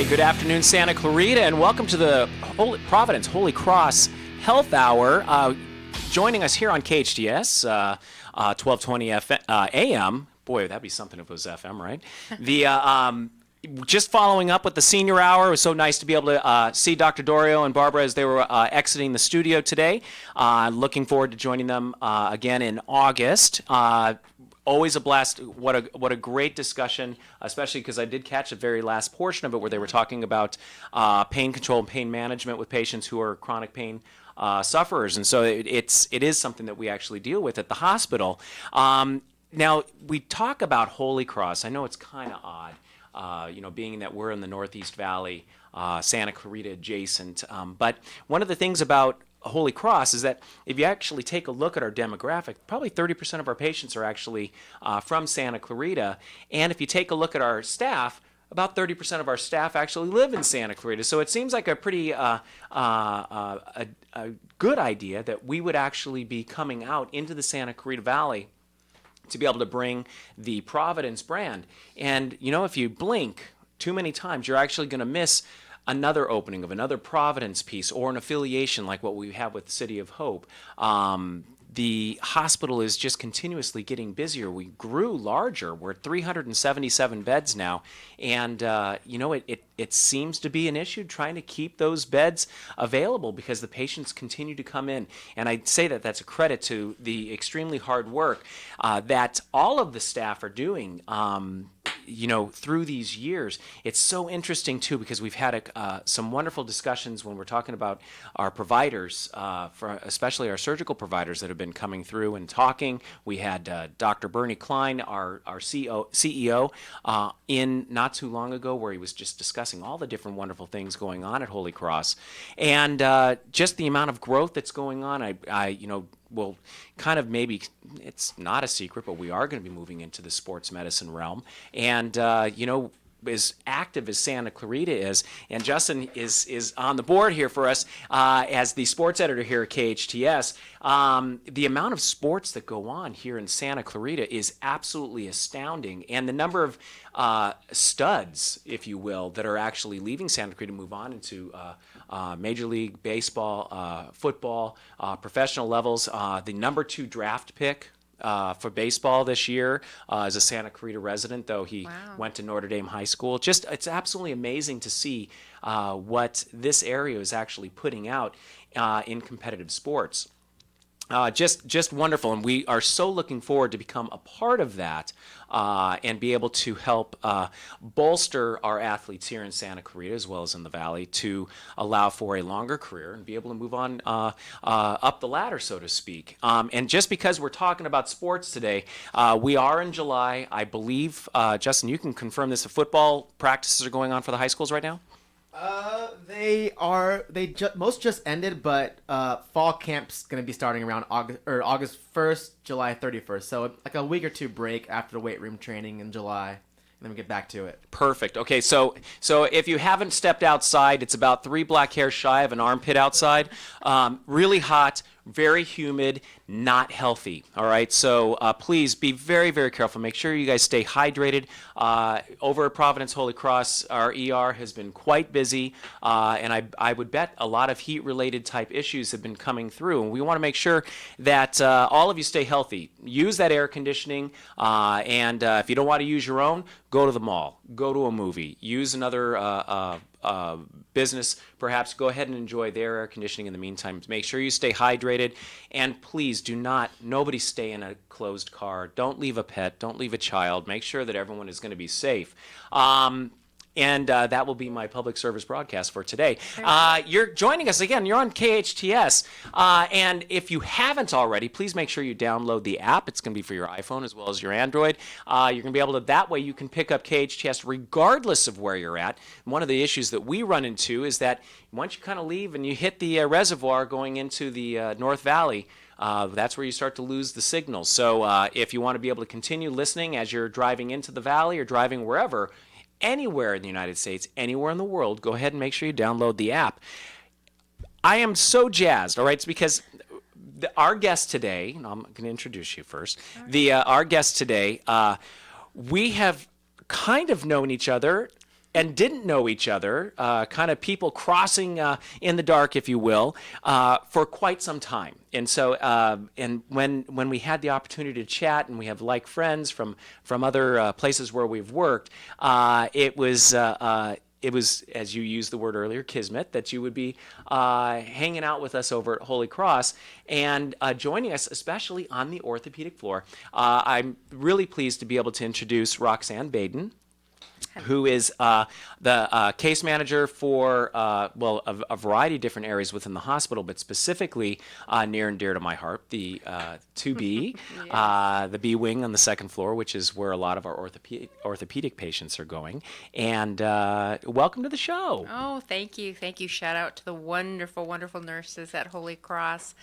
Good afternoon, Santa Clarita, and welcome to the Providence Holy Cross Health Hour. Joining us here on KHTS, 1220 AM. Boy, that'd be something if it was FM, right? Just following up with the senior hour. It was so nice to be able to see Dr. Dorio and Barbara as they were exiting the studio today. Looking forward to joining them again in August. Always a blast. What a great discussion, especially because I did catch the very last portion of it where they were talking about pain control and pain management with patients who are chronic pain sufferers. And so it is something that we actually deal with at the hospital. Now, we talk about Holy Cross. I know it's kind of odd, being that we're in the Northeast Valley, Santa Clarita adjacent. But one of the things about Holy Cross is that if you actually take a look at our demographic, probably 30% of our patients are actually from Santa Clarita. And if you take a look at our staff, about 30% of our staff actually live in Santa Clarita. So it seems like a pretty a good idea that we would actually be coming out into the Santa Clarita Valley to be able to bring the Providence brand. And, if you blink too many times, you're actually going to miss another opening of another Providence piece or an affiliation like what we have with City of Hope. The hospital is just continuously getting busier. We grew larger. We're at 377 beds now. And, it seems to be an issue trying to keep those beds available because the patients continue to come in. And I'd say that that's a credit to the extremely hard work that all of the staff are doing. Through these years. It's so interesting, too, because we've had some wonderful discussions when we're talking about our providers, especially our surgical providers that have been coming through and talking. We had Dr. Bernie Klein, our CEO, in not too long ago, where he was just discussing all the different wonderful things going on at Holy Cross. And just the amount of growth that's going on, well, kind of maybe it's not a secret, but we are going to be moving into the sports medicine realm. And, as active as Santa Clarita is, and Justin is on the board here for us as the sports editor here at KHTS, the amount of sports that go on here in Santa Clarita is absolutely astounding. And the number of studs, if you will, that are actually leaving Santa Clarita to move on into Major League Baseball, football, professional levels. The number 2 draft pick for baseball this year as a Santa Clarita resident, though he went to Notre Dame High School. It's absolutely amazing to see what this area is actually putting out in competitive sports. Just wonderful, and we are so looking forward to become a part of that and be able to help bolster our athletes here in Santa Clarita as well as in the Valley to allow for a longer career and be able to move on up the ladder, so to speak. And just because we're talking about sports today, we are in July. I believe, Justin, you can confirm this, the football practices are going on for the high schools right now? Most just ended, but fall camp's going to be starting around August 1st, July 31st. So like a week or two break after the weight room training in July, and then we get back to it. Perfect. Okay, so if you haven't stepped outside, it's about 3 black hairs shy of an armpit outside. Really hot, very humid, not healthy. All right, so please be very, very careful. Make sure you guys stay hydrated. Over at Providence Holy Cross, our ER has been quite busy, and I would bet a lot of heat-related type issues have been coming through. And we want to make sure that all of you stay healthy. Use that air conditioning, and if you don't want to use your own, go to the mall. Go to a movie. Use another business, perhaps. Go ahead and enjoy their air conditioning in the meantime. Make sure you stay hydrated, and please nobody stay in a closed car. Don't leave a pet. Don't leave a child. Make sure that everyone is going to be safe. And that will be my public service broadcast for today. You're joining us again. You're on KHTS. And if you haven't already, please make sure you download the app. It's going to be for your iPhone as well as your Android. You're going to be able to, that way you can pick up KHTS regardless of where you're at. One of the issues that we run into is that once you kind of leave and you hit the reservoir going into the North Valley, that's where you start to lose the signal. So if you want to be able to continue listening as you're driving into the Valley or driving wherever, anywhere in the United States, anywhere in the world, go ahead and make sure you download the app. I am so jazzed, all right? It's because our guest today, and I'm going to introduce you first. Our guest today, we have kind of known each other and didn't know each other, kind of people crossing in the dark, if you will, for quite some time. And so, and when we had the opportunity to chat, and we have like friends from other places where we've worked, it was. It was, as you used the word earlier, kismet, that you would be hanging out with us over at Holy Cross and joining us, especially on the orthopedic floor. I'm really pleased to be able to introduce Roxanne Baden, who is the case manager for, well, a variety of different areas within the hospital, but specifically near and dear to my heart, the 2B, Yes. the B wing on the second floor, which is where a lot of our orthopedic patients are going. And welcome to the show. Oh, thank you. Thank you. Shout out to the wonderful, wonderful nurses at Holy Cross.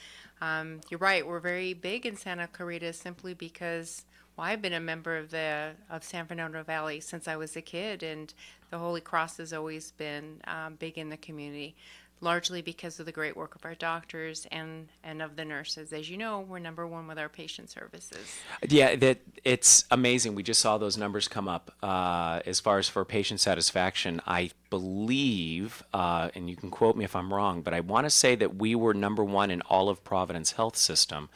You're right. We're very big in Santa Clarita simply because, well, I've been a member of San Fernando Valley since I was a kid, and the Holy Cross has always been big in the community, largely because of the great work of our doctors and of the nurses. As you know, we're number one with our patient services. Yeah, it's amazing. We just saw those numbers come up as far as for patient satisfaction. I believe, and you can quote me if I'm wrong, but I want to say that we were number one in all of Providence Health System,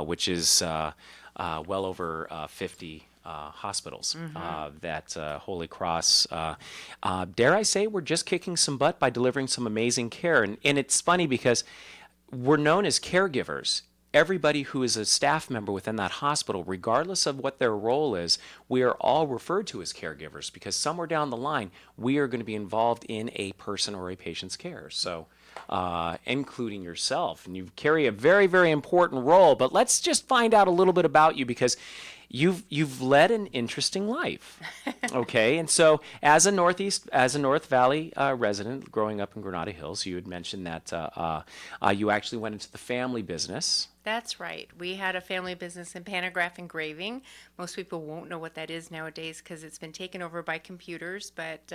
which is well over 50 hospitals that Holy Cross, dare I say, we're just kicking some butt by delivering some amazing care. And it's funny because we're known as caregivers. Everybody who is a staff member within that hospital, regardless of what their role is, we are all referred to as caregivers because somewhere down the line, we are going to be involved in a person or a patient's care. So, including yourself. And you carry a very, very important role. But let's just find out a little bit about you because you've led an interesting life. Okay, and so as a North Valley resident growing up in Granada Hills, you had mentioned that you actually went into the family business. That's right. We had a family business in pantograph engraving. Most people won't know what that is nowadays because it's been taken over by computers, but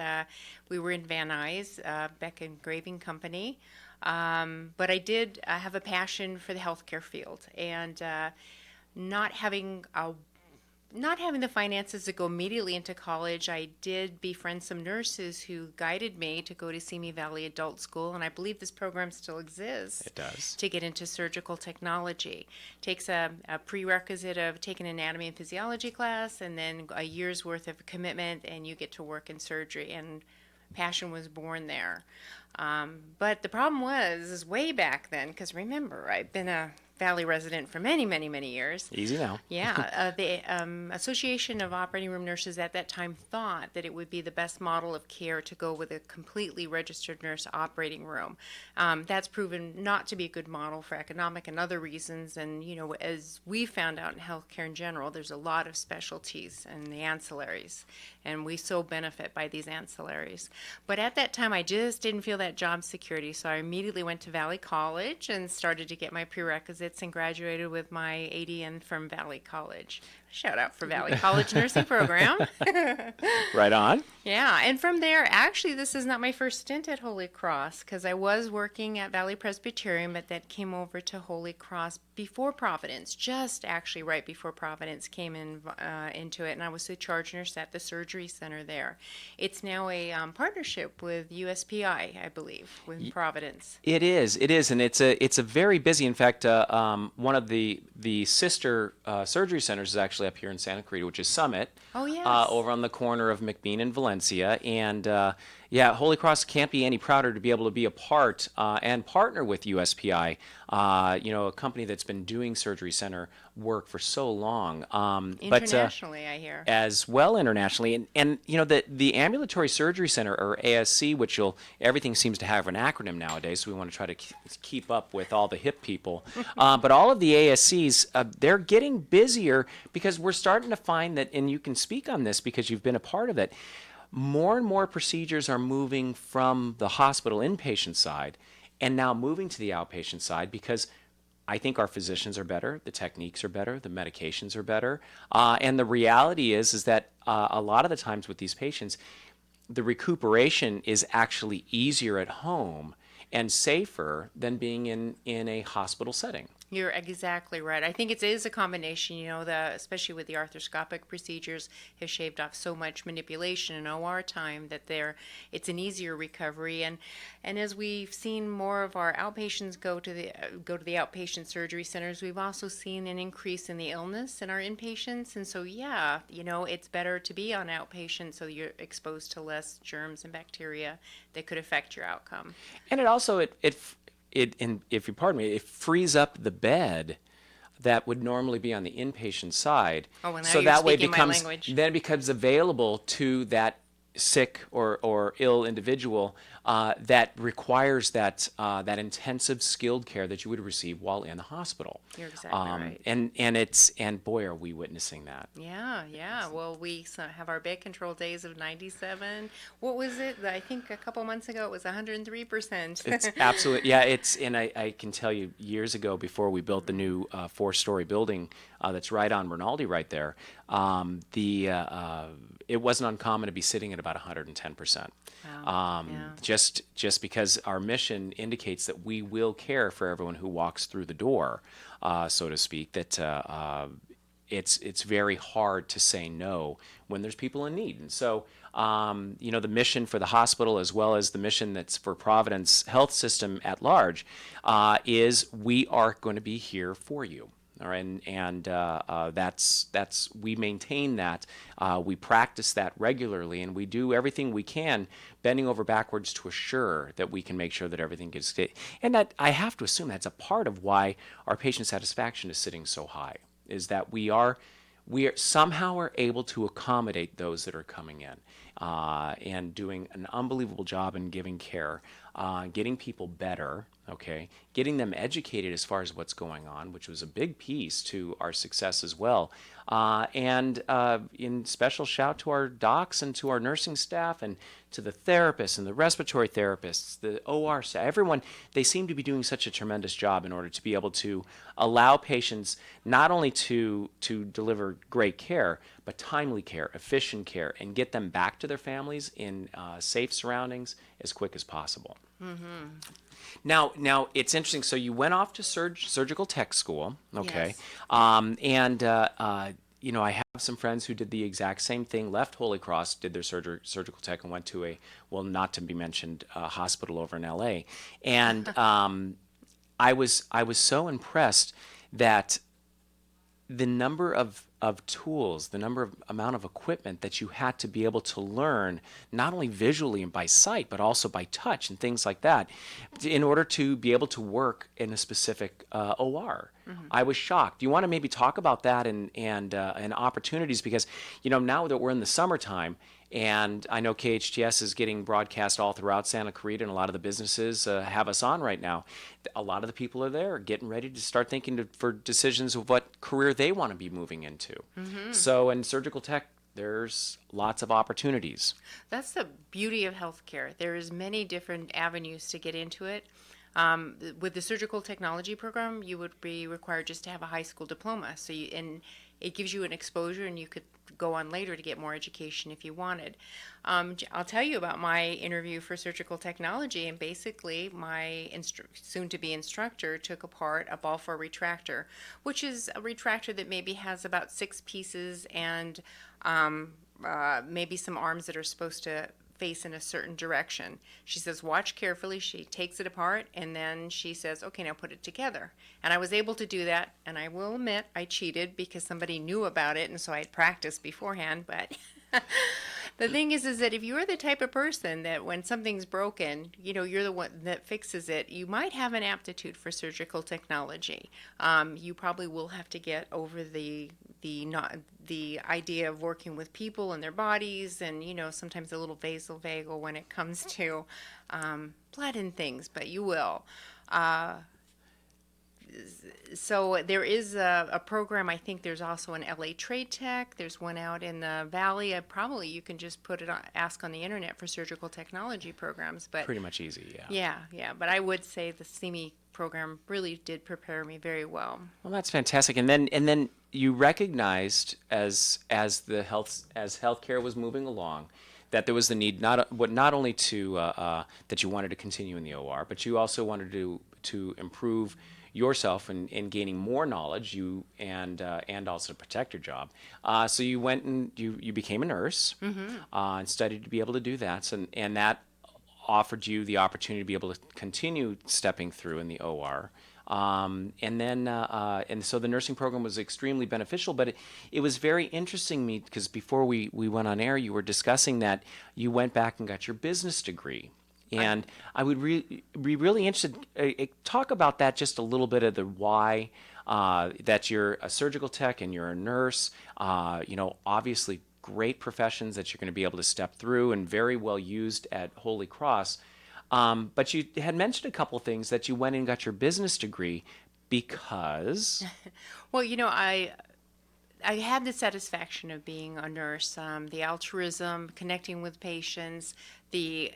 we were in Van Nuys, Beck Engraving Company. But I did have a passion for the healthcare field, and not having the finances to go immediately into college, I did befriend some nurses who guided me to go to Simi Valley Adult School, and I believe this program still exists. It does. To get into surgical technology. Takes a prerequisite of taking an anatomy and physiology class, and then a year's worth of commitment, and you get to work in surgery, and passion was born there. But the problem is way back then, because remember, I've been a Valley resident for many, many, many years. Easy now. Yeah, the Association of Operating Room Nurses at that time thought that it would be the best model of care to go with a completely registered nurse operating room. That's proven not to be a good model for economic and other reasons. And, you know, as we found out in healthcare in general, there's a lot of specialties and the ancillaries, and we so benefit by these ancillaries. But at that time, I just didn't feel that job security, so I immediately went to Valley College and started to get my prerequisites and graduated with my ADN from Valley College. Shout out for Valley College Nursing Program. Right on. Yeah, and from there, actually, this is not my first stint at Holy Cross because I was working at Valley Presbyterian, but that came over to Holy Cross before Providence, just actually right before Providence came into it, and I was the charge nurse at the surgery center there. It's now a partnership with USPI, I believe, with Providence. It is, and it's a very busy. In fact, one of the sister surgery centers is actually up here in Santa Clarita, which is Summit. Oh, yes. Over on the corner of McBean and Valencia. And yeah, Holy Cross can't be any prouder to be able to be a part and partner with USPI, you know, a company that's been doing surgery center work for so long. Internationally, I hear. As well internationally. And you know, the Ambulatory Surgery Center, or ASC, which everything seems to have an acronym nowadays, so we want to try to keep up with all the hip people. But all of the ASCs, they're getting busier because we're starting to find that, and you can speak on this because you've been a part of it, more and more procedures are moving from the hospital inpatient side and now moving to the outpatient side because I think our physicians are better, the techniques are better, the medications are better, and the reality is that a lot of the times with these patients, the recuperation is actually easier at home and safer than being in a hospital setting. You're exactly right. I think it is a combination, especially with the arthroscopic procedures have shaved off so much manipulation and OR time that it's an easier recovery. And as we've seen more of our outpatients go to the outpatient surgery centers, we've also seen an increase in the illness in our inpatients. And so, yeah, it's better to be on outpatient so you're exposed to less germs and bacteria that could affect your outcome. And it also and if you pardon me, it frees up the bed that would normally be on the inpatient side. Oh, well, now So you're that way speaking my language. then it becomes available to that sick or ill individual that requires that intensive skilled care that you would receive while in the hospital. You're exactly right. And boy, are we witnessing that. Yeah, yeah. Well, have our bed control days of 97. What was it? I think a couple months ago it was 103%. It's absolutely, yeah. And I can tell you, years ago, before we built the new 4-story building that's right on Rinaldi, right there, it wasn't uncommon to be sitting at about 110%. Wow. Yeah. Just because our mission indicates that we will care for everyone who walks through the door, so to speak. That it's very hard to say no when there's people in need. And so, the mission for the hospital, as well as the mission that's for Providence Health System at large, is we are going to be here for you. All right, and that's we maintain that, we practice that regularly, and we do everything we can, bending over backwards to assure that we can make sure that everything gets. And that I have to assume that's a part of why our patient satisfaction is sitting so high, is that we are somehow are able to accommodate those that are coming in, and doing an unbelievable job in giving care, getting people better, okay, getting them educated as far as what's going on, which was a big piece to our success as well. And in special shout to our docs and to our nursing staff and to the therapists and the respiratory therapists, the OR staff, everyone, they seem to be doing such a tremendous job in order to be able to allow patients not only to deliver great care, but timely care, efficient care, and get them back to their families in safe surroundings as quick as possible. Mm-hmm. Now it's interesting. So you went off to surgical tech school, okay? Yes. I have some friends who did the exact same thing. Left Holy Cross, did their surgical tech, and went to a not to be mentioned hospital over in L.A. And I was so impressed that the number of tools, the amount of equipment that you had to be able to learn, not only visually and by sight, but also by touch and things like that, in order to be able to work in a specific OR. Mm-hmm. I was shocked. Do you want to maybe talk about that and opportunities? Because, now that we're in the summertime, and I know KHTS is getting broadcast all throughout Santa Clarita, and a lot of the businesses have us on right now. A lot of the people are there getting ready to start thinking for decisions of what career they want to be moving into. Mm-hmm. So in surgical tech, there's lots of opportunities. That's the beauty of healthcare. There's many different avenues to get into it. With the surgical technology program, you would be required just to have a high school diploma. And it gives you an exposure, and you could go on later to get more education if you wanted. I'll tell you about my interview for surgical technology, and basically my soon-to-be instructor took apart a Balfour retractor, which is a retractor that maybe has about 6 pieces and maybe some arms that are supposed to face in a certain direction. She says, watch carefully. She takes it apart, and then she says, okay, now put it together. And I was able to do that, and I will admit I cheated because somebody knew about it, and so I had practiced beforehand. But the thing is that if you're the type of person that when something's broken, you're the one that fixes it, you might have an aptitude for surgical technology. You probably will have to get over the idea of working with people and their bodies, and sometimes a little vagal when it comes to blood and things, but you will. So there is a program. I think there's also an LA Trade Tech. There's one out in the Valley. Probably you can just ask on the internet for surgical technology programs. But pretty much easy, yeah. Yeah. But I would say the CME program really did prepare me very well. Well, that's fantastic. And then you recognized as healthcare was moving along, that there was the need not only to that you wanted to continue in the OR, but you also wanted to improve yourself and gaining more knowledge, and also to protect your job. So you went and you became a nurse, and studied to be able to do that. And that offered you the opportunity to be able to continue stepping through in the OR. And so the nursing program was extremely beneficial, but it was very interesting to me because before we went on air, you were discussing that you went back and got your business degree. And I would be really interested, talk about that just a little bit of the why, that you're a surgical tech and you're a nurse, obviously great professions that you're going to be able to step through and very well used at Holy Cross. But you had mentioned a couple things that you went and got your business degree because... Well, I had the satisfaction of being a nurse, the altruism, connecting with patients, the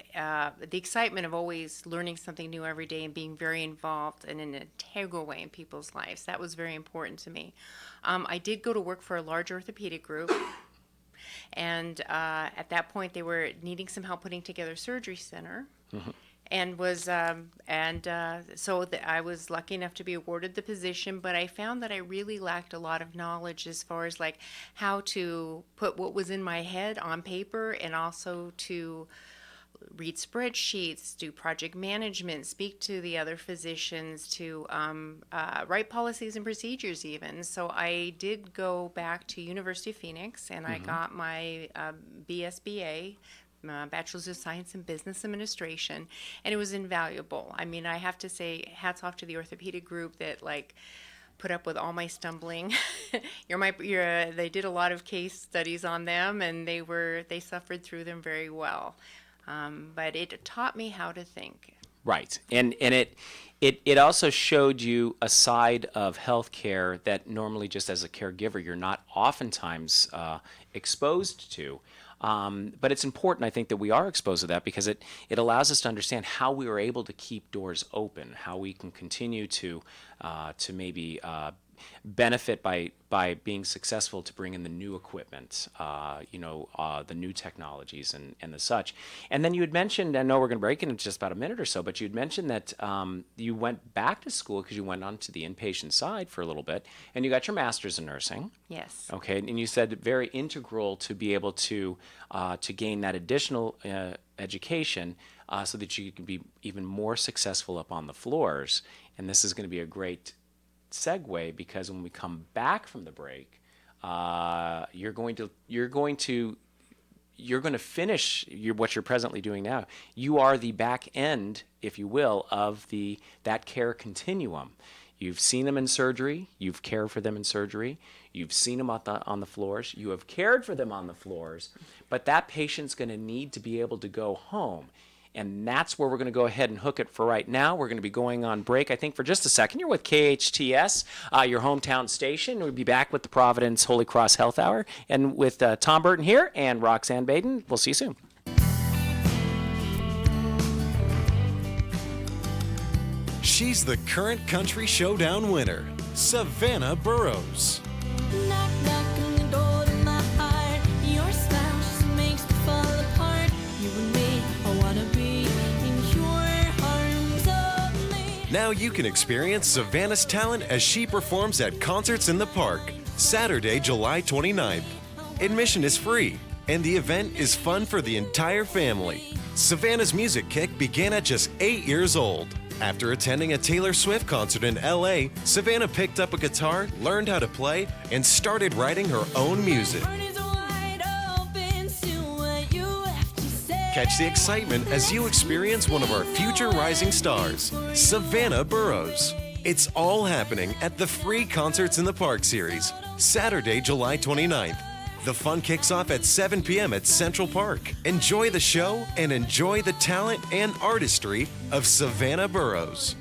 excitement of always learning something new every day and being very involved in an integral way in people's lives. That was very important to me. I did go to work for a large orthopedic group. And at that point, they were needing some help putting together a surgery center, and I was lucky enough to be awarded the position. But I found that I really lacked a lot of knowledge as far as like how to put what was in my head on paper, and also to read spreadsheets, do project management, speak to the other physicians, to write policies and procedures even. So I did go back to University of Phoenix, and I got my BSBA, Bachelor's of Science in Business Administration, and it was invaluable. I mean, I have to say hats off to the orthopedic group that put up with all my stumbling. They did a lot of case studies on them, and they suffered through them very well. But it taught me how to think. Right, and it also showed you a side of healthcare that normally, just as a caregiver, you're not oftentimes exposed to. But it's important, I think, that we are exposed to that because it allows us to understand how we were able to keep doors open, how we can continue to maybe benefit by being successful to bring in the new equipment, the new technologies and the such. And then you had mentioned, I know we're going to break in just about a minute or so, but you had mentioned that you went back to school because you went on to the inpatient side for a little bit, and you got your master's in nursing. Yes. Okay, and you said very integral to be able to gain that additional education so that you can be even more successful up on the floors. And this is going to be a great segue because when we come back from the break, you're going to finish what you're presently doing now. You are the back end, if you will, of that care continuum. You've seen them in surgery. You've cared for them in surgery. You've seen them on the floors. You have cared for them on the floors. But that patient's going to need to be able to go home. And that's where we're going to go ahead and hook it for right now. We're going to be going on break, I think, for just a second. You're with KHTS, your hometown station. We'll be back with the Providence Holy Cross Health Hour and with Tom Burton here and Roxanne Baden. We'll see you soon. She's the current Country Showdown winner, Savannah Burrows. Knock, knock on the door to my heart. Your smile just makes me fall apart. You and me, I wanna be in your arms only. Now you can experience Savannah's talent as she performs at Concerts in the Park, Saturday, July 29th. Admission is free, and the event is fun for the entire family. Savannah's music kick began at just 8 years old. After attending a Taylor Swift concert in LA, Savannah picked up a guitar, learned how to play, and started writing her own music. Heart is wide open to what you have to say. Catch the excitement as you experience one of our future rising stars, Savannah Burrows. It's all happening at the free Concerts in the Park series, Saturday, July 29th. The fun kicks off at 7 p.m. at Central Park. Enjoy the show and enjoy the talent and artistry of Savannah Burrows.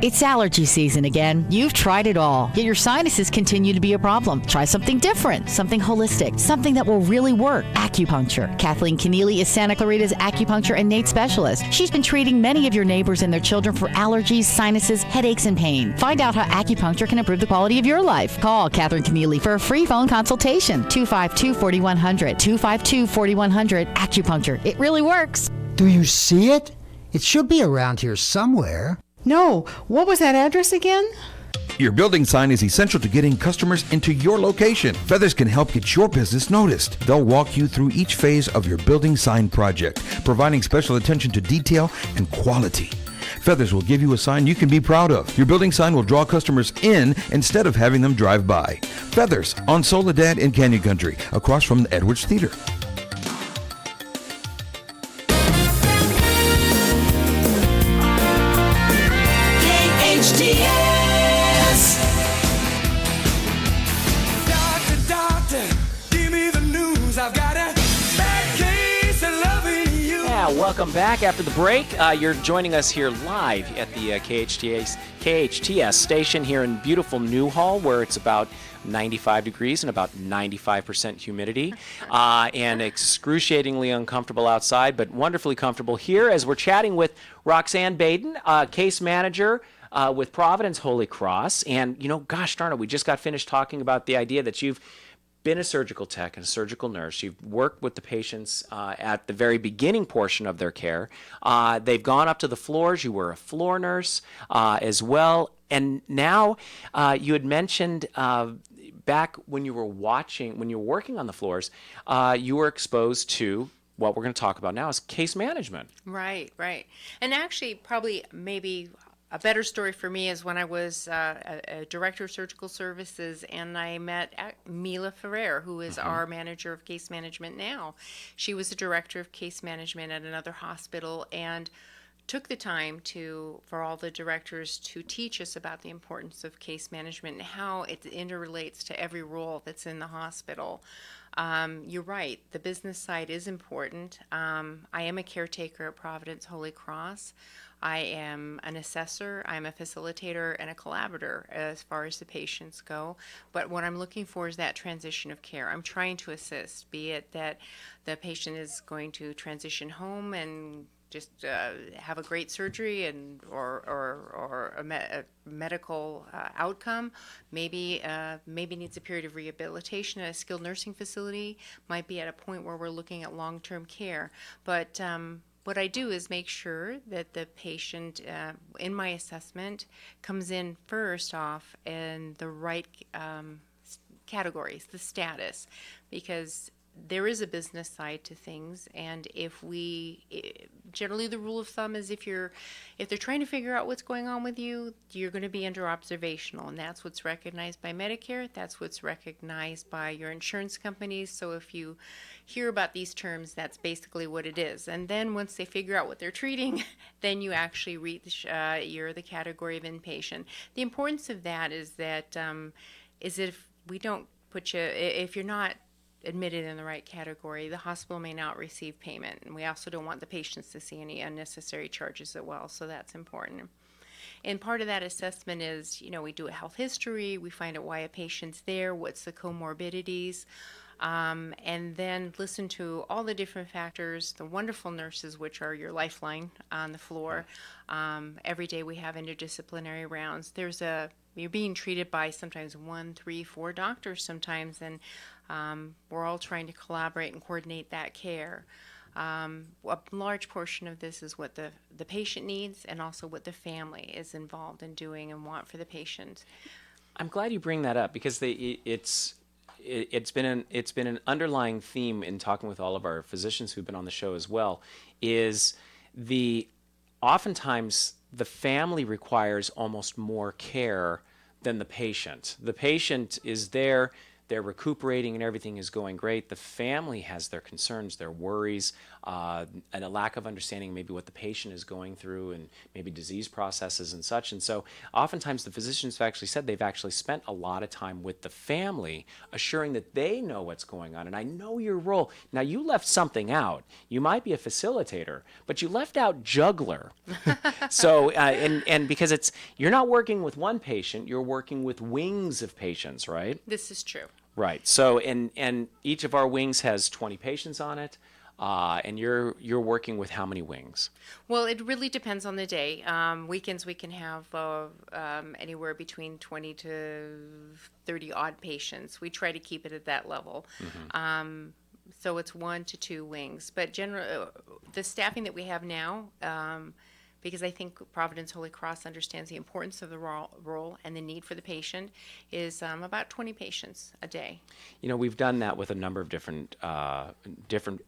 It's allergy season again. You've tried it all, yet your sinuses continue to be a problem. Try something different, something holistic, something that will really work. Acupuncture. Kathleen Keneally is Santa Clarita's acupuncture and innate specialist. She's been treating many of your neighbors and their children for allergies, sinuses, headaches, and pain. Find out how acupuncture can improve the quality of your life. Call Kathleen Keneally for a free phone consultation. 252-4100. 252-4100. Acupuncture. It really works. Do you see it? It should be around here somewhere. No, what was that address again? Your building sign is essential to getting customers into your location. Feathers can help get your business noticed. They'll walk you through each phase of your building sign project, providing special attention to detail and quality. Feathers will give you a sign you can be proud of. Your building sign will draw customers in instead of having them drive by. Feathers on Soledad in Canyon Country, across from the Edwards Theater. KHTS. Doctor, give me the news. I've got a bad case of loving you. Yeah, welcome back after the break. You're joining us here live at the KHTS station here in beautiful Newhall, where it's about 95 degrees and about 95% humidity, and excruciatingly uncomfortable outside, but wonderfully comfortable here as we're chatting with Roxanne Baden, case manager with Providence Holy Cross. And, you know, gosh darn it, we just got finished talking about the idea that you've been a surgical tech and a surgical nurse. You've worked with the patients at the very beginning portion of their care. They've gone up to the floors. You were a floor nurse as well. And now you had mentioned back when you were working on the floors, you were exposed to what we're going to talk about now is case management. Right, right. And actually, probably maybe a better story for me is when I was a director of surgical services and I met Mila Ferrer, who is our manager of case management now. She was a director of case management at another hospital and took the time for all the directors to teach us about the importance of case management and how it interrelates to every role that's in the hospital. You're right, the business side is important. I am a caretaker at Providence Holy Cross. I am an assessor, I'm a facilitator, and a collaborator as far as the patients go. But what I'm looking for is that transition of care. I'm trying to assist, be it that the patient is going to transition home and just have a great surgery and or a medical outcome, maybe needs a period of rehabilitation at a skilled nursing facility, might be at a point where we're looking at long-term care. But what I do is make sure that the patient in my assessment comes in first off in the right categories, the status, because there is a business side to things, and generally the rule of thumb is if they're trying to figure out what's going on with you, you're going to be under observational, and that's what's recognized by Medicare, that's what's recognized by your insurance companies. So if you hear about these terms, that's basically what it is. And then once they figure out what they're treating, then you actually reach you're the category of inpatient. The importance of that is that if we don't put you, if you're not admitted in the right category, the hospital may not receive payment. And we also don't want the patients to see any unnecessary charges as well, so that's important. And part of that assessment is, we do a health history, we find out why a patient's there, what's the comorbidities, and then listen to all the different factors, the wonderful nurses, which are your lifeline on the floor. Every day we have interdisciplinary rounds. You're being treated by sometimes 1, 3, 4 doctors sometimes, and we're all trying to collaborate and coordinate that care. A large portion of this is what the patient needs and also what the family is involved in doing and want for the patient. I'm glad you bring that up because it's been an underlying theme in talking with all of our physicians who've been on the show as well, is oftentimes the family requires almost more care than the patient. The patient is there, they're recuperating and everything is going great. The family has their concerns, their worries, and a lack of understanding maybe what the patient is going through and maybe disease processes and such. And so oftentimes the physicians have actually said they've actually spent a lot of time with the family, assuring that they know what's going on. And I know your role. Now, you left something out. You might be a facilitator, but you left out juggler. So, and because you're not working with one patient, you're working with wings of patients, right? This is true. Right. So, and each of our wings has 20 patients on it. And you're working with how many wings? Well, it really depends on the day. Weekends we can have anywhere between 20 to 30 odd patients. We try to keep it at that level. So it's 1 to 2 wings. But the staffing that we have now, because I think Providence Holy Cross understands the importance of the role and the need for the patient, is about 20 patients a day. You know, we've done that with a number of different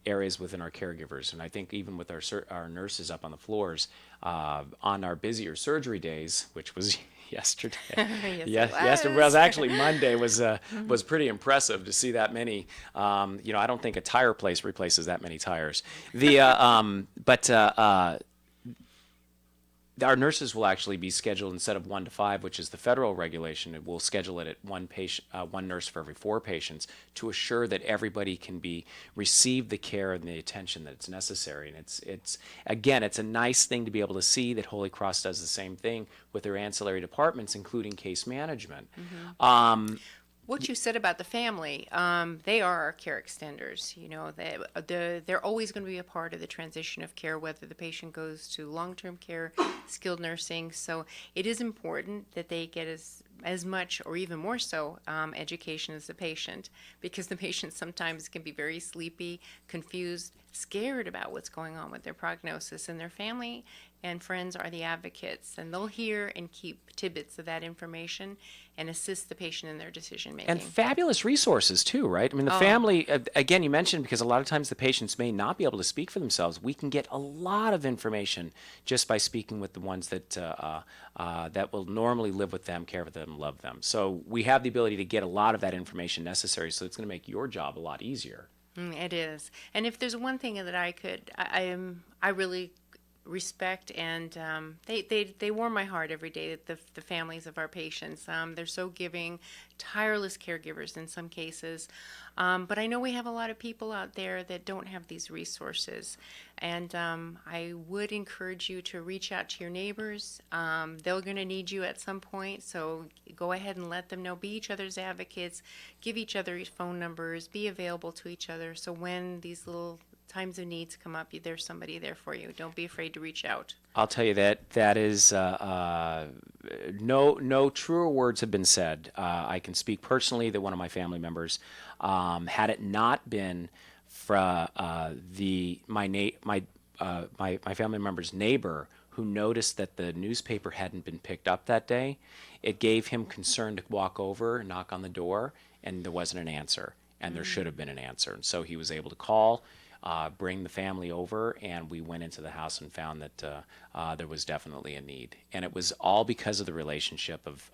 areas within our caregivers, and I think even with our nurses up on the floors, on our busier surgery days, which was yesterday. Yesterday was actually Monday. Was pretty impressive to see that many. I don't think a tire place replaces that many tires. Our nurses will actually be scheduled instead of 1 to 5, which is the federal regulation. We'll schedule it at one nurse for every 4 patients to assure that everybody can receive the care and the attention that's necessary. And it's a nice thing to be able to see that Holy Cross does the same thing with their ancillary departments, including case management. What you said about the family, they are our care extenders. They're always going to be a part of the transition of care, whether the patient goes to long-term care, skilled nursing. So it is important that they get as much or even more so education as the patient, because the patient sometimes can be very sleepy, confused, scared about what's going on with their prognosis, and their family and friends are the advocates, and they'll hear and keep tidbits of that information and assist the patient in their decision making. And fabulous resources too, right? I mean, the family, again, you mentioned, because a lot of times the patients may not be able to speak for themselves. We can get a lot of information just by speaking with the ones that will normally live with them, care for them, love them. So we have the ability to get a lot of that information necessary, so it's going to make your job a lot easier. It is. And if there's one thing that I really respect, and they warm my heart every day, the families of our patients. They're so giving, tireless caregivers in some cases. But I know we have a lot of people out there that don't have these resources. And I would encourage you to reach out to your neighbors. They're going to need you at some point, so go ahead and let them know. Be each other's advocates. Give each other phone numbers. Be available to each other, so when these little times of needs come up, there's somebody there for you. Don't be afraid to reach out. I'll tell you that is no truer words have been said. I can speak personally that one of my family members, had it not been for my family member's neighbor who noticed that the newspaper hadn't been picked up that day, it gave him concern to walk over, knock on the door, and there wasn't an answer, and there should have been an answer. And so he was able to call, bring the family over, and we went into the house and found that there was definitely a need. And it was all because of the relationship of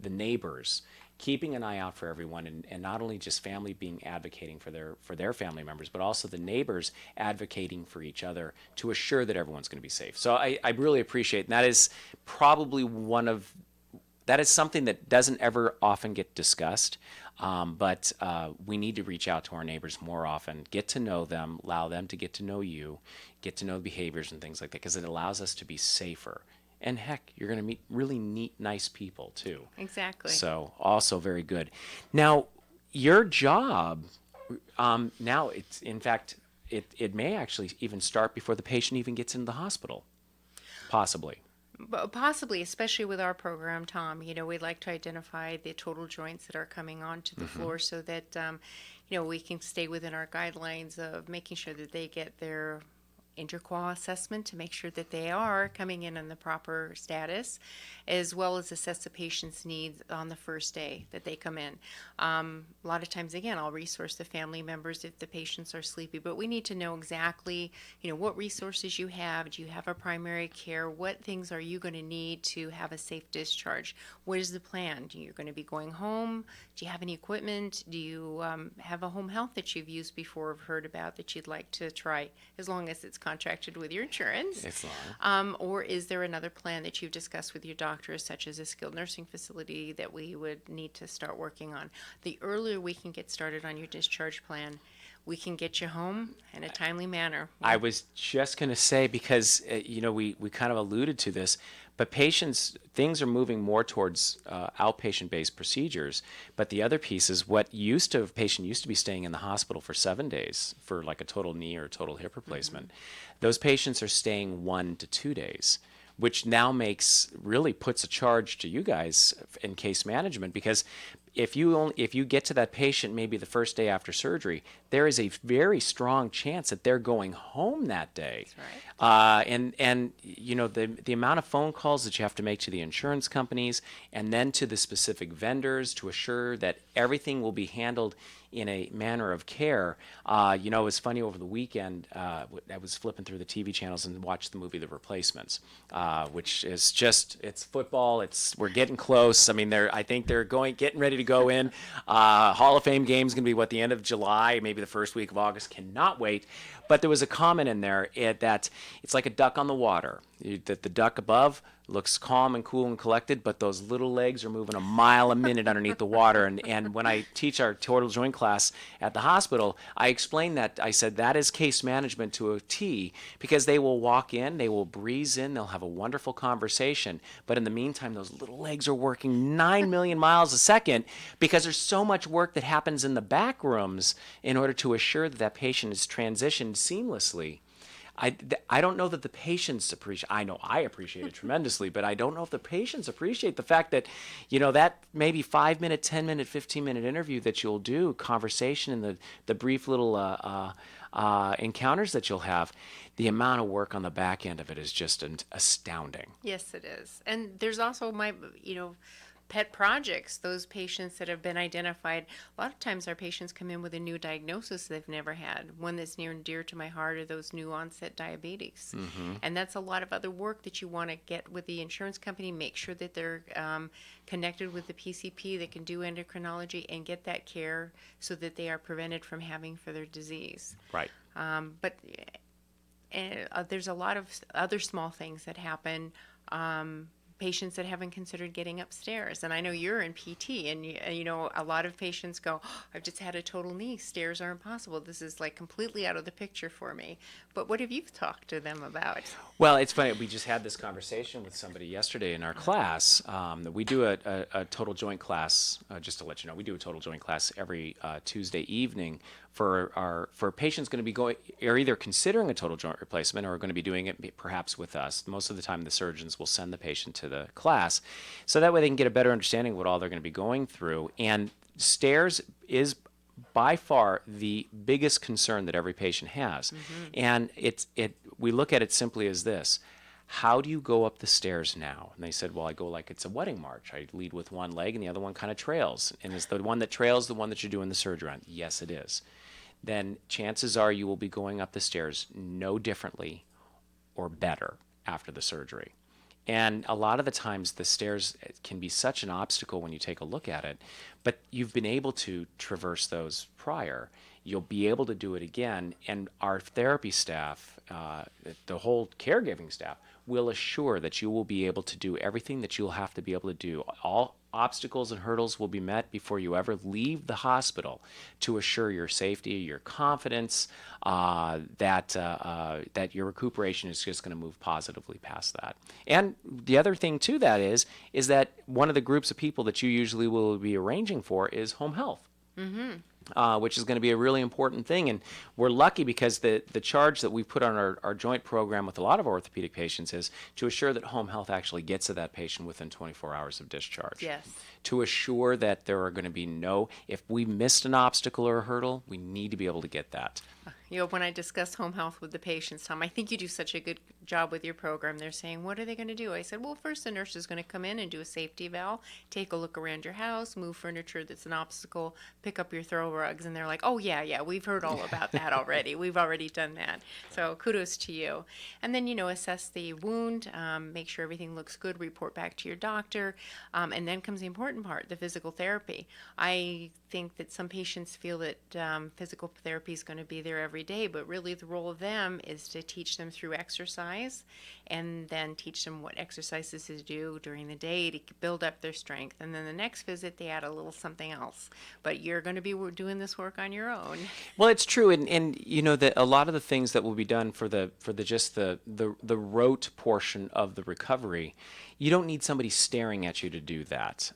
the neighbors keeping an eye out for everyone, and not only just family being advocating for their family members, but also the neighbors advocating for each other to assure that everyone's going to be safe. So I really appreciate, and that is probably that is something that doesn't ever often get discussed, but we need to reach out to our neighbors more often, get to know them, allow them to get to know you, get to know the behaviors and things like that, because it allows us to be safer. And heck, you're going to meet really neat, nice people too. Exactly. So also very good. Now, your job, now it's, in fact, it may actually even start before the patient even gets into the hospital, possibly. Possibly, especially with our program, Tom. We'd like to identify the total joints that are coming onto the floor, so that we can stay within our guidelines of making sure that they get their interqual assessment to make sure that they are coming in on the proper status, as well as assess the patient's needs on the first day that they come in. A lot of times, again, I'll resource the family members if the patients are sleepy, but we need to know exactly, what resources you have. Do you have a primary care? What things are you going to need to have a safe discharge? What is the plan? You're going to be going home? Do you have any equipment? Do you have a home health that you've used before or heard about that you'd like to try, as long as it's contracted with your insurance? It's long. Or is there another plan that you've discussed with your doctors, such as a skilled nursing facility, that we would need to start working on? The earlier we can get started on your discharge plan, we can get you home in a timely manner. I was just going to say, because, we kind of alluded to this, but things are moving more towards outpatient-based procedures. But the other piece is patient used to be staying in the hospital for 7 days for like a total knee or total hip replacement. Those patients are staying 1 to 2 days. which now puts a charge to you guys in case management, because if you get to that patient maybe the first day after surgery, there is a very strong chance that they're going home that day. That's right. And the amount of phone calls that you have to make to the insurance companies and then to the specific vendors to assure that everything will be handled in a manner of care. It was funny over the weekend. I was flipping through the TV channels and watched the movie The Replacements, which is it's football. We're getting close. I mean, I think they're getting ready to go in. Hall of Fame game's going to be the end of July, maybe the first week of August. Cannot wait. But there was a comment in there that it's like a duck on the water. That the duck above looks calm and cool and collected, but those little legs are moving a mile a minute underneath the water. And when I teach our total joint class at the hospital, I explain that. I said that is case management to a T, because they will walk in, they will breeze in, they'll have a wonderful conversation. But in the meantime, those little legs are working 9 million miles a second, because there's so much work that happens in the back rooms in order to assure that patient is transitioned seamlessly. I don't know that the patients appreciate. I know I appreciate it tremendously, but I don't know if the patients appreciate the fact that, that maybe 5-minute, 10-minute, 15-minute interview that you'll do, conversation, and the brief little encounters that you'll have, the amount of work on the back end of it is just astounding. Yes, it is. And there's also pet projects, those patients that have been identified. A lot of times our patients come in with a new diagnosis they've never had. One that's near and dear to my heart are those new onset diabetes. Mm-hmm. And that's a lot of other work that you want to get with the insurance company, make sure that they're connected with the PCP that can do endocrinology and get that care so that they are prevented from having further disease. Right. But there's a lot of other small things that happen. Patients that haven't considered getting upstairs. And I know you're in PT, and a lot of patients go, oh, I've just had a total knee. Stairs are impossible. This is completely out of the picture for me. But what have you talked to them about? Well, it's funny. We just had this conversation with somebody yesterday in our class. We do a total joint class, just to let you know, we do a total joint class every Tuesday evening for patients going to be are either considering a total joint replacement or are going to be doing it perhaps with us. Most of the time, the surgeons will send the patient to the class, so that way they can get a better understanding of what all they're going to be going through. And stairs is by far the biggest concern that every patient has. Mm-hmm. And we look at it simply as this: how do you go up the stairs now? And they said, well, I go like it's a wedding march. I lead with one leg and the other one kind of trails. And is the one that trails the one that you're doing the surgery on? Yes, it is. Then chances are you will be going up the stairs no differently or better after the surgery. And a lot of the times the stairs can be such an obstacle when you take a look at it, but you've been able to traverse those prior. You'll be able to do it again, and our therapy staff, the whole caregiving staff, will assure that you will be able to do everything that you'll have to be able to do. All obstacles and hurdles will be met before you ever leave the hospital to assure your safety, your confidence, that your recuperation is just going to move positively past that. And the other thing to that is that one of the groups of people that you usually will be arranging for is home health. Mm-hmm. Which is going to be a really important thing. And we're lucky because the charge that we put on our joint program with a lot of orthopedic patients is to assure that home health actually gets to that patient within 24 hours of discharge. Yes. To assure that there are going to be if we missed an obstacle or a hurdle, we need to be able to get that. When I discuss home health with the patients, Tom, I think you do such a good job with your program. They're saying, what are they going to do? I said, well, first the nurse is going to come in and do a safety eval, take a look around your house, move furniture that's an obstacle, pick up your throw rugs. And they're like, oh, yeah, we've heard all about that already. We've already done that. So kudos to you. And then, assess the wound, make sure everything looks good, report back to your doctor. And then comes the important part, the physical therapy. I think that some patients feel that physical therapy is going to be there every day, but really the role of them is to teach them through exercise and then teach them what exercises to do during the day to build up their strength. And then the next visit, they add a little something else. But you're going to be doing this work on your own. Well, it's true. And that a lot of the things that will be done for the rote portion of the recovery, you don't need somebody staring at you to do that.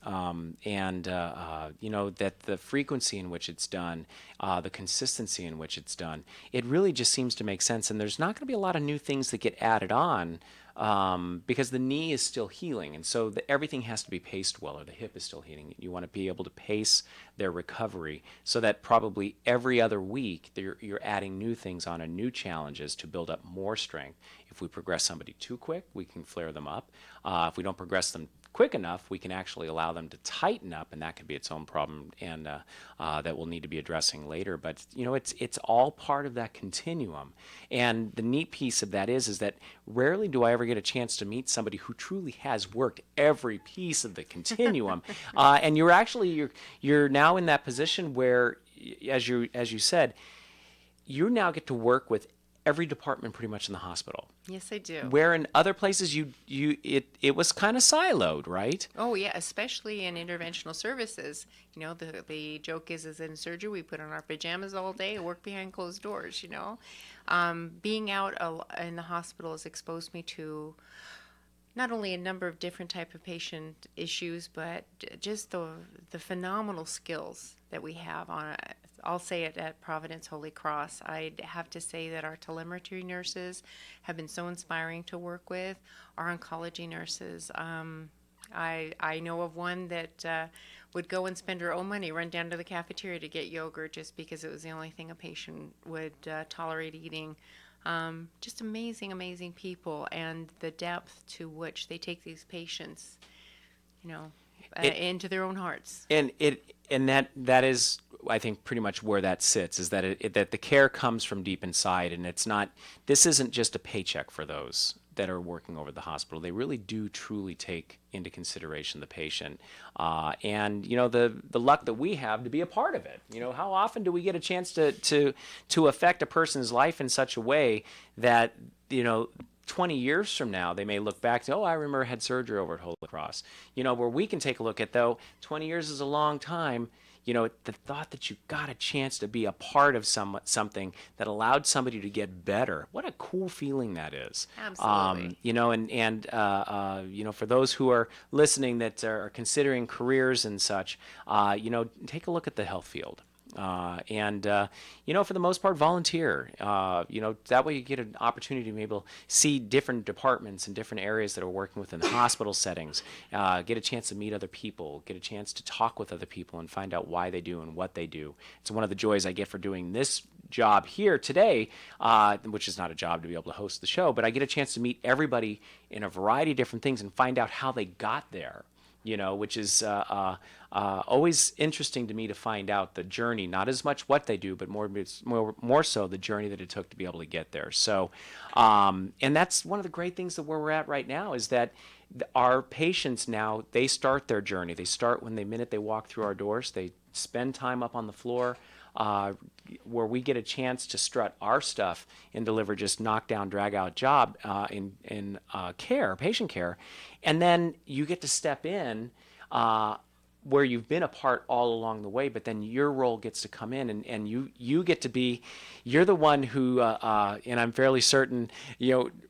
That the frequency in which it's done, the consistency in which it's done, it really just seems to make sense. And there's not going to be a lot of new things that get added on because the knee is still healing, and so everything has to be paced well, or the hip is still healing. You want to be able to pace their recovery so that probably every other week you're adding new things on and new challenges to build up more strength. If we progress somebody too quick, we can flare them up. If we don't progress them quick enough, we can actually allow them to tighten up, and that could be its own problem, and that we'll need to be addressing later. But it's all part of that continuum. And the neat piece of that is that rarely do I ever get a chance to meet somebody who truly has worked every piece of the continuum. And you're now in that position where, as you said, you now get to work with every department pretty much in the hospital. Yes, I do. Where in other places it was kind of siloed, right? Oh yeah, especially in interventional services. The joke is in surgery we put on our pajamas all day and work behind closed doors. Being out in the hospital has exposed me to not only a number of different type of patient issues, but just the phenomenal skills that we have on it. I'll say it at Providence Holy Cross. I'd have to say that our telemetry nurses have been so inspiring to work with. Our oncology nurses, I know of one that would go and spend her own money, run down to the cafeteria to get yogurt just because it was the only thing a patient would tolerate eating. Just amazing, amazing people, and the depth to which they take these patients, into their own hearts. And that is, I think, pretty much where that sits, is that that the care comes from deep inside, and this isn't just a paycheck for those that are working over the hospital. They really do truly take into consideration the patient, and the luck that we have to be a part of it. How often do we get a chance to affect a person's life in such a way that 20 years from now, they may look back to, I remember I had surgery over at Holy Cross. Where we can take a look at, though, 20 years is a long time. The thought that you got a chance to be a part of something that allowed somebody to get better. What a cool feeling that is. Absolutely. For those who are listening that are considering careers and such, take a look at the health field. For the most part, volunteer. That way you get an opportunity to be able to see different departments and different areas that are working within hospital settings, get a chance to meet other people, get a chance to talk with other people and find out why they do and what they do. It's one of the joys I get for doing this job here today, which is not a job to be able to host the show, but I get a chance to meet everybody in a variety of different things and find out how they got there. Which is always interesting to me to find out the journey, not as much what they do, but more so the journey that it took to be able to get there. So, and that's one of the great things that where we're at right now is that our patients now, they start their journey. They start when the minute they walk through our doors. They spend time up on the floor, where we get a chance to strut our stuff and deliver just knockdown, drag-out job in patient care. And then you get to step in where you've been a part all along the way, but then your role gets to come in and you get to be, you're the one who, and I'm fairly certain,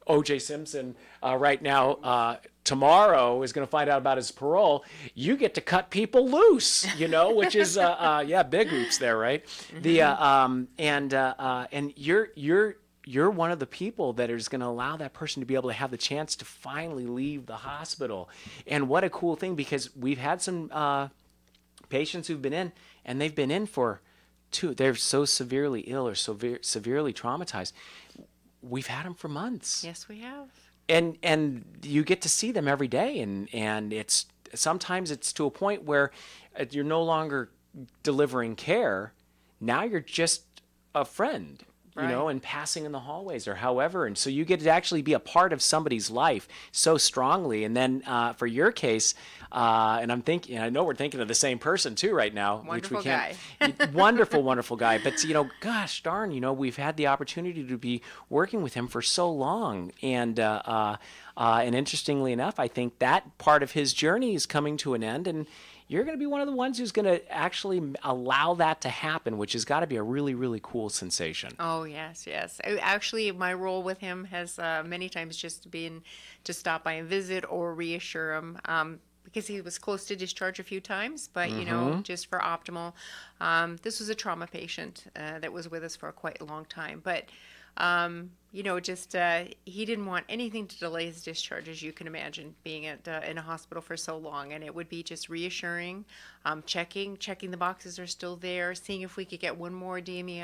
O.J. Simpson right now, tomorrow is going to find out about his parole. You get to cut people loose, which is, big oops there, right? Mm-hmm. And you're one of the people that is going to allow that person to be able to have the chance to finally leave the hospital. And what a cool thing, because we've had some patients who've been in, and they've been in for they're so severely ill or so severely traumatized. We've had them for months. Yes, we have. And you get to see them every day, and it's sometimes it's to a point where you're no longer delivering care. Now you're just a friend. Right. And passing in the hallways or however. And so you get to actually be a part of somebody's life so strongly. And then for your case, and I know we're thinking of the same person too right now. Wonderful guy. Wonderful, wonderful guy. But, gosh darn, we've had the opportunity to be working with him for so long. And interestingly enough, I think that part of his journey is coming to an end. And you're going to be one of the ones who's going to actually allow that to happen, which has got to be a really, really cool sensation. Oh, yes. Actually, my role with him has many times just been to stop by and visit or reassure him, because he was close to discharge a few times, but, just for optimal. This was a trauma patient that was with us for quite a long time. But Just he didn't want anything to delay his discharge, as you can imagine, being in a hospital for so long. And it would be just reassuring, checking the boxes are still there, seeing if we could get one more DME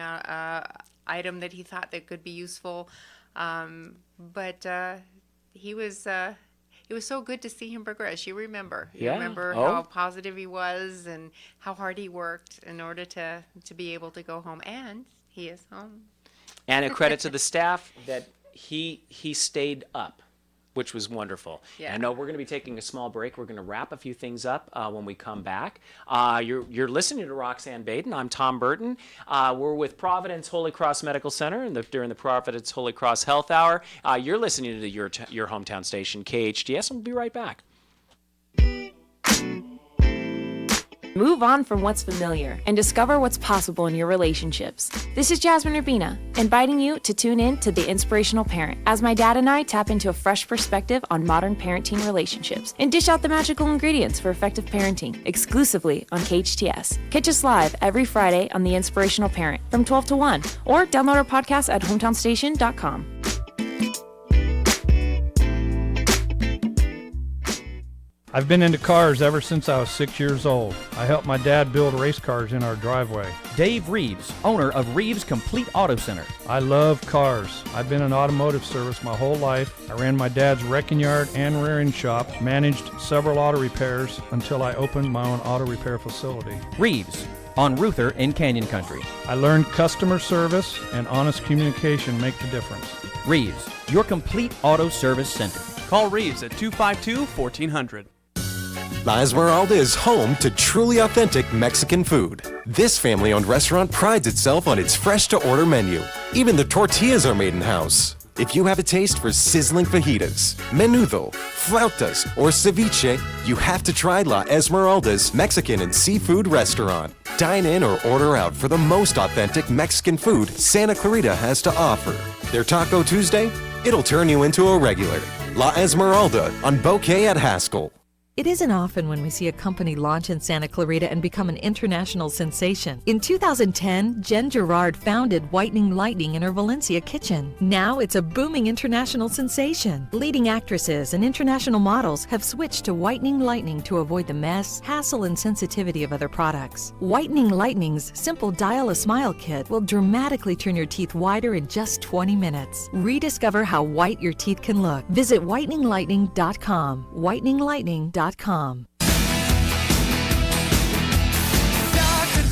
item that he thought that could be useful. But he was. It was so good to see him progress. You remember how positive he was and how hard he worked in order to be able to go home, and he is home. And a credit to the staff that he stayed up, which was wonderful. Yeah. I know we're going to be taking a small break. We're going to wrap a few things up when we come back. You're listening to Roxanne Baden. I'm Tom Burton. We're with Providence Holy Cross Medical Center during the Providence Holy Cross Health Hour. You're listening to your hometown station, KHTS, and we'll be right back. Move on from what's familiar and discover what's possible in your relationships. This is Jasmine Urbina, inviting you to tune in to The Inspirational Parent as my dad and I tap into a fresh perspective on modern parenting relationships and dish out the magical ingredients for effective parenting exclusively on KHTS. Catch us live every Friday on The Inspirational Parent from 12 to 1 or download our podcast at hometownstation.com. I've been into cars ever since I was 6 years old. I helped my dad build race cars in our driveway. Dave Reeves, owner of Reeves Complete Auto Center. I love cars. I've been in automotive service my whole life. I ran my dad's wrecking yard and rearing shop, managed several auto repairs until I opened my own auto repair facility. Reeves, on Ruther in Canyon Country. I learned customer service and honest communication make the difference. Reeves, your complete auto service center. Call Reeves at 252-1400. La Esmeralda is home to truly authentic Mexican food. This family-owned restaurant prides itself on its fresh-to-order menu. Even the tortillas are made in-house. If you have a taste for sizzling fajitas, menudo, flautas, or ceviche, you have to try La Esmeralda's Mexican and seafood restaurant. Dine in or order out for the most authentic Mexican food Santa Clarita has to offer. Their Taco Tuesday? It'll turn you into a regular. La Esmeralda on Bouquet at Haskell. It isn't often when we see a company launch in Santa Clarita and become an international sensation. In 2010, Jen Gerard founded Whitening Lightning in her Valencia kitchen. Now it's a booming international sensation. Leading actresses and international models have switched to Whitening Lightning to avoid the mess, hassle, and sensitivity of other products. Whitening Lightning's simple Dial a Smile kit will dramatically turn your teeth whiter in just 20 minutes. Rediscover how white your teeth can look. Visit whiteninglightning.com. whiteninglightning.com. Doctor,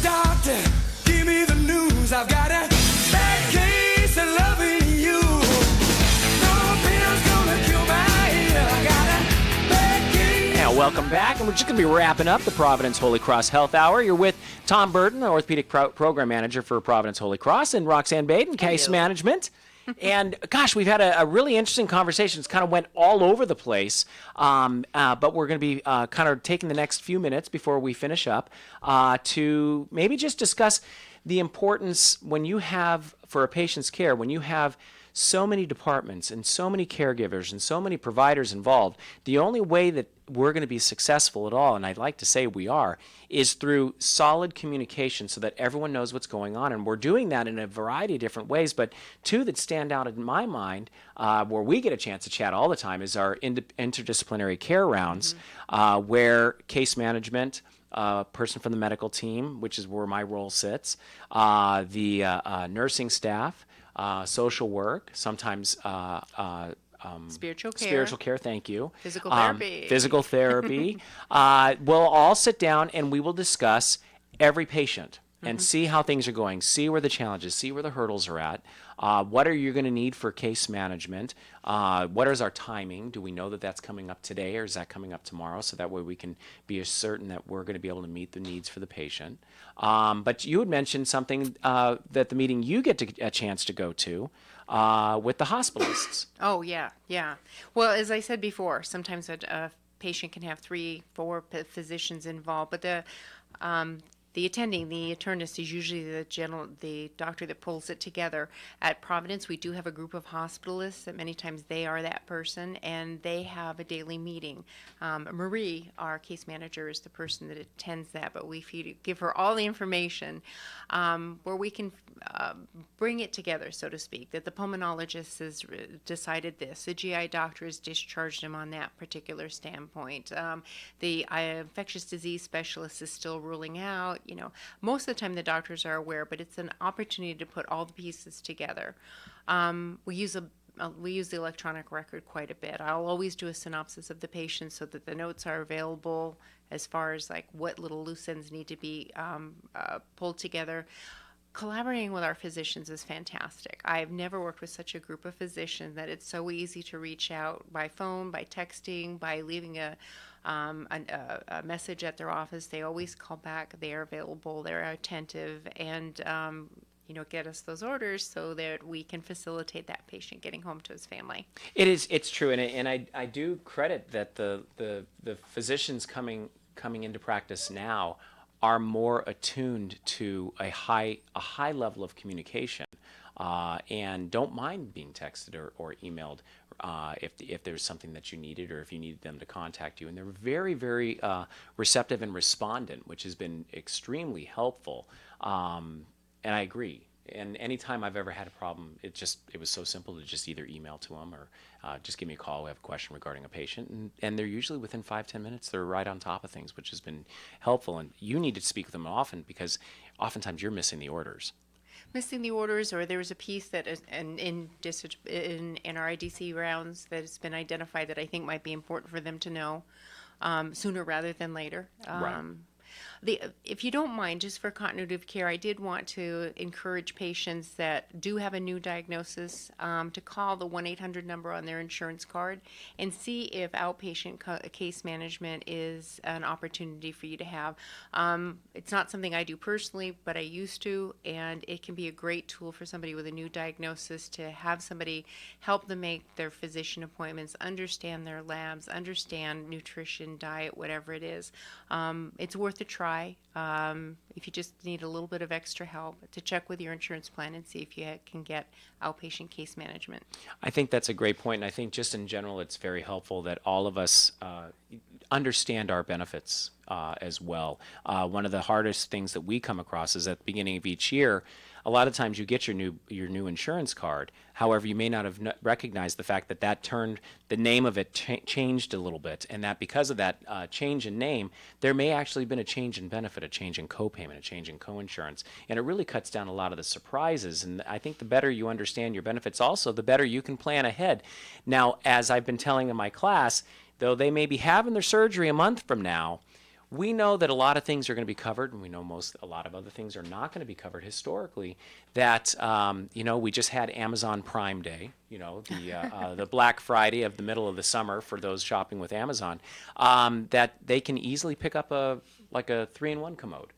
doctor, give me the news. I've got a bad case of loving you. No pill's gonna cure my ill. I got a bad case. And welcome back, and we're just going to be wrapping up the Providence Holy Cross Health Hour. You're with Tom Burton, the Orthopedic Program Manager for Providence Holy Cross, and Roxanne Baden, Case Management. And gosh, we've had a really interesting conversation. It's kind of went all over the place, but we're going to be kind of taking the next few minutes before we finish up to maybe just discuss the importance when you have, for a patient's care, when you have so many departments and so many caregivers and so many providers involved, the only way that we're going to be successful at all, and I'd like to say we are, is through solid communication so that everyone knows what's going on. And we're doing that in a variety of different ways, but two that stand out in my mind, where we get a chance to chat all the time, is our interdisciplinary care rounds, where case management, person from the medical team, which is where my role sits, the nursing staff, social work, sometimes spiritual care, thank you. Physical therapy. Physical therapy. We'll all sit down and we will discuss every patient and see how things are going, see where the challenges, see where the hurdles are at. What are you going to need for case management? What is our timing? Do we know that that's coming up today, or is that coming up tomorrow? So that way we can be certain that we're going to be able to meet the needs for the patient. But you had mentioned something that the meeting you get a chance to go to with the hospitalists. Oh, yeah. Well, as I said before, sometimes a patient can have 3-4 physicians involved, but the internist is usually the doctor that pulls it together. At Providence, we do have a group of hospitalists that many times they are that person, and they have a daily meeting. Marie, our case manager, is the person that attends that, but we give her all the information where we can bring it together, so to speak, that the pulmonologist has decided this, the GI doctor has discharged him on that particular standpoint, the infectious disease specialist is still ruling out. Most of the time the doctors are aware, but it's an opportunity to put all the pieces together. We use the electronic record quite a bit. I'll always do a synopsis of the patient so that the notes are available as far as like what little loose ends need to be pulled together. Collaborating with our physicians is fantastic. I've never worked with such a group of physicians that it's so easy to reach out by phone, by texting, by leaving a message at their office. They always call back. They are available. They're attentive, and get us those orders so that we can facilitate that patient getting home to his family. It's true, and I do credit that the physicians coming into practice now are more attuned to a high level of communication, and don't mind being texted or emailed if there's something that you needed, or if you needed them to contact you. And they're very, very receptive and respondent, which has been extremely helpful. And I agree. And anytime I've ever had a problem, it was so simple to just either email to them or just give me a call. We have a question regarding a patient, and they're usually within 5-10 minutes. They're right on top of things, which has been helpful. And you need to speak with them often, because oftentimes you're missing the orders. Or there was a piece that is in our IDC rounds that has been identified that I think might be important for them to know sooner rather than later. Right. If you don't mind, just for continuity of care, I did want to encourage patients that do have a new diagnosis to call the 1-800 number on their insurance card and see if outpatient case management is an opportunity for you to have. It's not something I do personally, but I used to, and it can be a great tool for somebody with a new diagnosis to have somebody help them make their physician appointments, understand their labs, understand nutrition, diet, whatever it is. It's worth a try. If you just need a little bit of extra help, to check with your insurance plan and see if you can get outpatient case management. I think that's a great point, and I think just in general it's very helpful that all of us understand our benefits as well. One of the hardest things that we come across is at the beginning of each year, a lot of times you get your new insurance card. However, you may not have recognized the fact that turned, the name of it changed a little bit, and that because of that change in name, there may actually have been a change in benefit, a change in copayment, a change in coinsurance, and it really cuts down a lot of the surprises. And I think the better you understand your benefits also, the better you can plan ahead. Now, as I've been telling in my class, though they may be having their surgery a month from now, we know that a lot of things are going to be covered, and we know a lot of other things are not going to be covered historically. That we just had Amazon Prime Day, the Black Friday of the middle of the summer for those shopping with Amazon, that they can easily pick up a 3-in-1 commode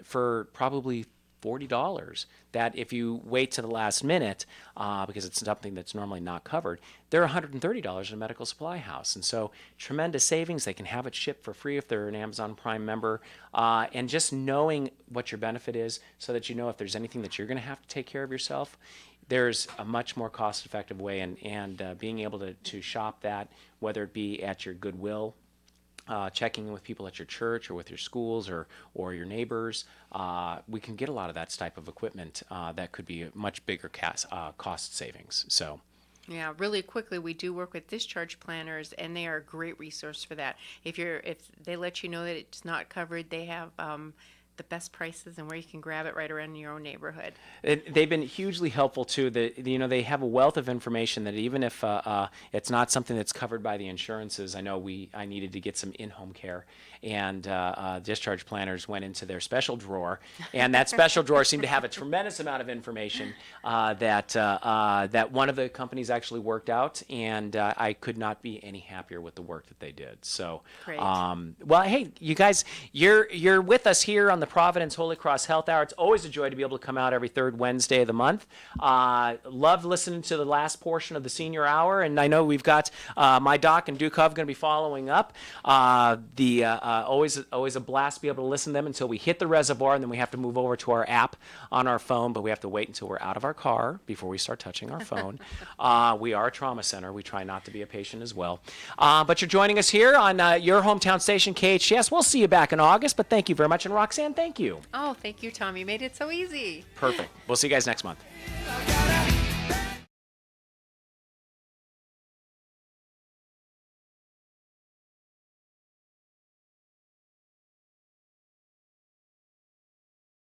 for probably $40. That if you wait to the last minute, because it's something that's normally not covered, they're $130 in a medical supply house. And so tremendous savings. They can have it shipped for free if they're an Amazon Prime member. And just knowing what your benefit is so that you know if there's anything that you're going to have to take care of yourself, there's a much more cost-effective way. And being able to shop that, whether it be at your Goodwill, checking in with people at your church or with your schools or your neighbors, we can get a lot of that type of equipment that could be a much bigger cost savings. So. Yeah, really quickly, we do work with discharge planners, and they are a great resource for that. If they let you know that it's not covered, they have the best prices and where you can grab it right around your own neighborhood. They've been hugely helpful too. They have a wealth of information that even if it's not something that's covered by the insurances, I know I needed to get some in-home care, and discharge planners went into their special drawer, and that special drawer seemed to have a tremendous amount of information that one of the companies actually worked out, and I could not be any happier with the work that they did. So, great. Well, hey, you guys, you're with us here on the the Providence Holy Cross Health Hour. It's always a joy to be able to come out every third Wednesday of the month. Love listening to the last portion of the senior hour, and I know we've got my doc and Duke Hove going to be following up. Always a blast to be able to listen to them until we hit the reservoir, and then we have to move over to our app on our phone, but we have to wait until we're out of our car before we start touching our phone. We are a trauma center. We try not to be a patient as well. But you're joining us here on your hometown station, KHTS. We'll see you back in August, but thank you very much. And Roxanne, thank you. Oh, thank you, Tom. You made it so easy. Perfect. We'll see you guys next month.